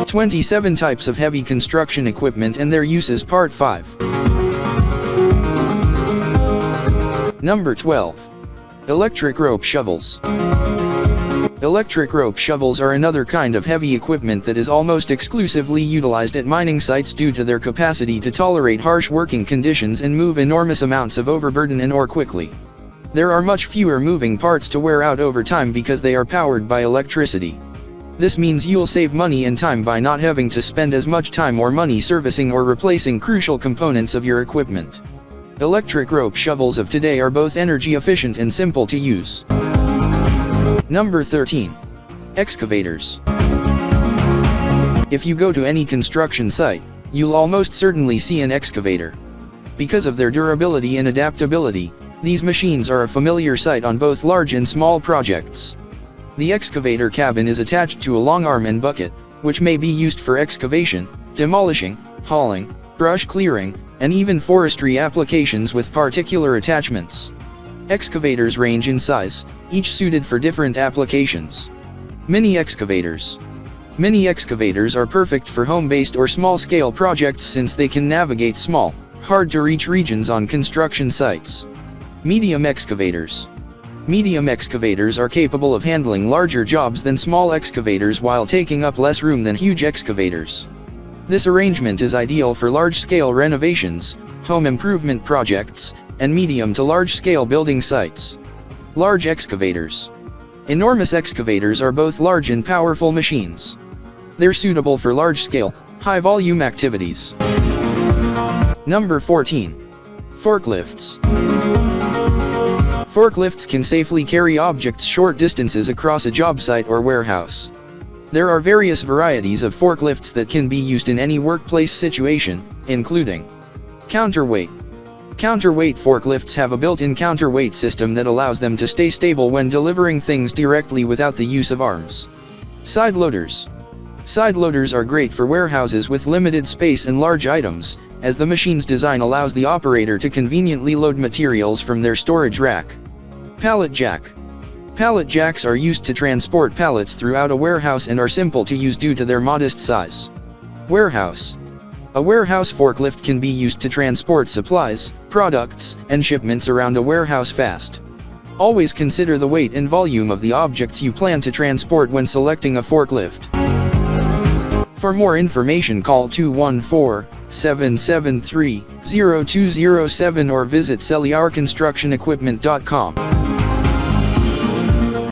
27 types of heavy construction equipment and their uses, Part 5. Number 12. Electric rope shovels. Electric rope shovels are another kind of heavy equipment that is almost exclusively utilized at mining sites due to their capacity to tolerate harsh working conditions and move enormous amounts of overburden and ore quickly. There are much fewer moving parts to wear out over time because they are powered by electricity. This means you'll save money and time by not having to spend as much time or money servicing or replacing crucial components of your equipment. Electric rope shovels of today are both energy efficient and simple to use. Number 13. Excavators. If you go to any construction site, you'll almost certainly see an excavator. Because of their durability and adaptability, these machines are a familiar sight on both large and small projects. The excavator cabin is attached to a long arm and bucket, which may be used for excavation, demolishing, hauling, brush clearing, and even forestry applications with particular attachments. Excavators range in size, each suited for different applications. Mini excavators. Mini excavators are perfect for home-based or small-scale projects since they can navigate small, hard-to-reach regions on construction sites. Medium excavators. Medium excavators are capable of handling larger jobs than small excavators while taking up less room than huge excavators. This arrangement is ideal for large-scale renovations, home improvement projects, and medium to large-scale building sites. Large excavators. Enormous excavators are both large and powerful machines. They're suitable for large-scale, high-volume activities. Number 14. Forklifts. Forklifts can safely carry objects short distances across a job site or warehouse. There are various varieties of forklifts that can be used in any workplace situation, including counterweight. Counterweight forklifts have a built-in counterweight system that allows them to stay stable when delivering things directly without the use of arms. Side loaders. Side loaders are great for warehouses with limited space and large items, as the machine's design allows the operator to conveniently load materials from their storage rack. Pallet jack. Pallet jacks are used to transport pallets throughout a warehouse and are simple to use due to their modest size. Warehouse. A warehouse forklift can be used to transport supplies, products, and shipments around a warehouse fast. Always consider the weight and volume of the objects you plan to transport when selecting a forklift. For more information, call 214-773-0207 or visit celliarconstructionequipment.com.